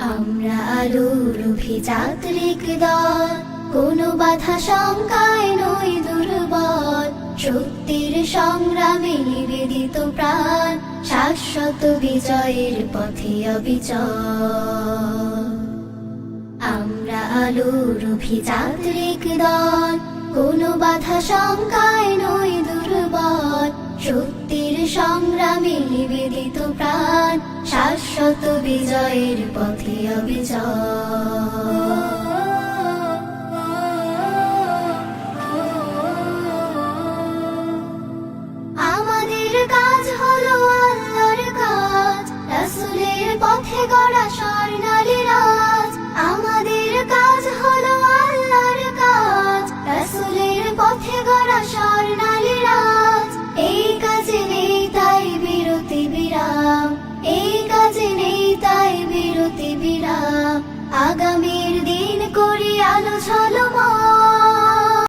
আমরা আলোর অভিযাত্রিক দল, কোনো বাধা শঙ্কায় নই দুর্বল। সত্যের সংগ্রামে নিবেদিত প্রাণ, শাশ্বত বিজয়ের পথে অবিচল। আমরা আলোর অভিযাত্রিক দল, কোনো বাধা শঙ্কায় নই দুর্বল। সত্যের সংগ্রামে নিবেদিত প্রাণ, শাশ্বত বিজয়ের পথে অবিচল। আমাদের কাজ হলো আল্লাহর কাজ, রাসূলের পথে গড়া স্বর্ণালী রাজ। আমাদের কাজ হলো আল্লাহর কাজ, রাসূলের পথে গড়া স্বর্ণালী রাজ। এই কাজে নেই তাই বিরতি বিরাম, এই কাজে নেই তাই বিরতি বিরাম। আগামীর